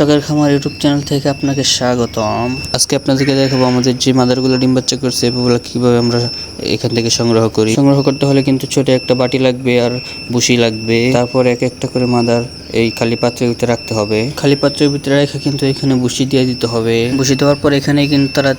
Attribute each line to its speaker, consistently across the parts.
Speaker 1: শখের খামার YouTube channel থেকে আপনাকে স্বাগতম। আজকে আপনাদেরকে দেখাবো আমাদের যে মাদারগুলো ডিম বাচ্চা করছে এগুলো কিভাবে আমরা এখান থেকে সংগ্রহ করি। সংগ্রহ করতে হলে কিন্তু ছোট একটা বাটি লাগবে আর বুশি লাগবে। তারপর এক একটা করে মাদার এই খালি পাত্রের ভিতরে রাখতে হবে। খালি পাত্রের ভিতরে রেখে কিন্তু এখানে বুশি দিয়ে দিতে হবে। বুশি দেওয়ার পর এখানে কিন্তু তারা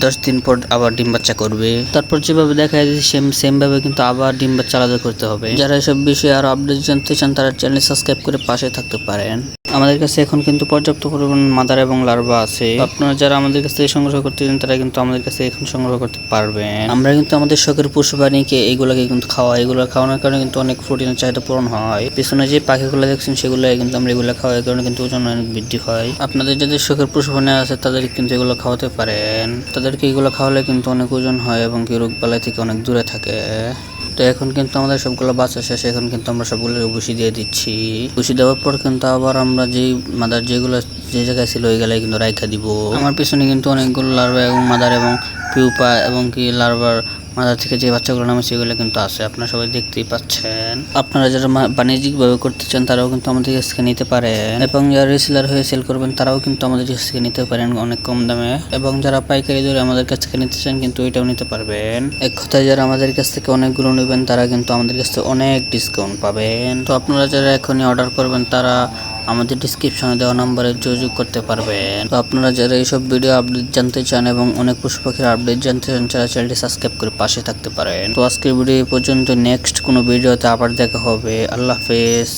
Speaker 1: 10 দিন পর আবার ডিম বাচ্চা করবে। তারপর যেভাবে দেখা যাচ্ছে সেম ভাবে কিন্তু আবার ডিম বাচ্চা আলাদা করতে হবে। যারা এসব বিষয়ে আরো আপডেট জানতে চান তারা চ্যানেল সাবস্ক্রাইব করে পাশে থাকতে পারেন। আমাদের কাছে এখন কিন্তু পর্যাপ্ত পরিমাণ মাদার এবং লার্ভা আছে। আপনারা যারা আমাদের কাছ থেকে সংগ্রহ করতে চান তারা কিন্তু আমাদের কাছে এখন সংগ্রহ করতে পারবেন। আমরা কিন্তু আমাদের শখের পশু প্রাণীকে এইগুলাকে কিন্তু খাওয়াই। এগুলো খাওয়ানোর কারণে কিন্তু অনেক প্রোটিনের চাহিদা পূরণ হয়। পিছনে যে পাখিগুলো দেখছেন সেগুলো কিন্তু আমরা এগুলো খাওয়াই কারণে কিন্তু ওজন অনেক বৃদ্ধি হয়। আপনাদের যাদের শখের পশু প্রাণী আছে তাদের কিন্তু এগুলো খাওয়াতে পারেন। তাদেরকে এগুলো খাওয়ালে কিন্তু অনেক ওজন হয় এবং কি রোগ বালাই থেকে অনেক দূরে থাকে। তো এখন কিন্তু আমাদের সবগুলো বাচ্চা শেষ। এখন কিন্তু আমরা সবগুলো ভুসি দিয়ে দিচ্ছি। ভুসি দেওয়ার পর কিন্তু আবার আমরা যেই মাদার যেগুলো যে জায়গায় ছিল ওই গেলায় কিন্তু রাইখা দিব। আমার পিছনে কিন্তু অনেকগুলো লার্ভা এবং মাদার এবং পিউপা এবং কি লার্ভার মাদার থেকে যে বাচ্চাগুলো নামে সেগুলো কিন্তু আছে। আপনারা সবাই দেখতেই পাচ্ছেন। আপনারা যারা বাণিজ্যিকভাবে করতে চান তারাও কিন্তু আমাদের কাছ থেকে নিতে পারেন এবং যারা রিসেলার হয়ে সেল করবেন তারাও কিন্তু আমাদের কাছ থেকে নিতে পারেন অনেক কম দামে। এবং যারা পাইকারি দরে আমাদের কাছ থেকে নিতে চান কিন্তু ওইটাও নিতে পারবেন। এক কথায় যারা আমাদের কাছ থেকে অনেকগুলো নেবেন তারা কিন্তু আমাদের কাছ থেকে অনেক ডিসকাউন্ট পাবেন। তো আপনারা যারা এখনই অর্ডার করবেন তারা আমাদের ডিসক্রিপশনে দেওয়া নম্বরে যোগাযোগ করতে পারবেন। তো আপনারা যারা এইসব ভিডিও আপডেট জানতে চান এবং অনেক পশু পাখির আপডেট জানতে চান তারা চ্যানেলটি সাবস্ক্রাইব করে পাশে থাকতে পারেন। তো আজকের ভিডিও পর্যন্ত, নেক্সট কোনো ভিডিওতে আবার দেখা হবে। আল্লাহ হাফেজ।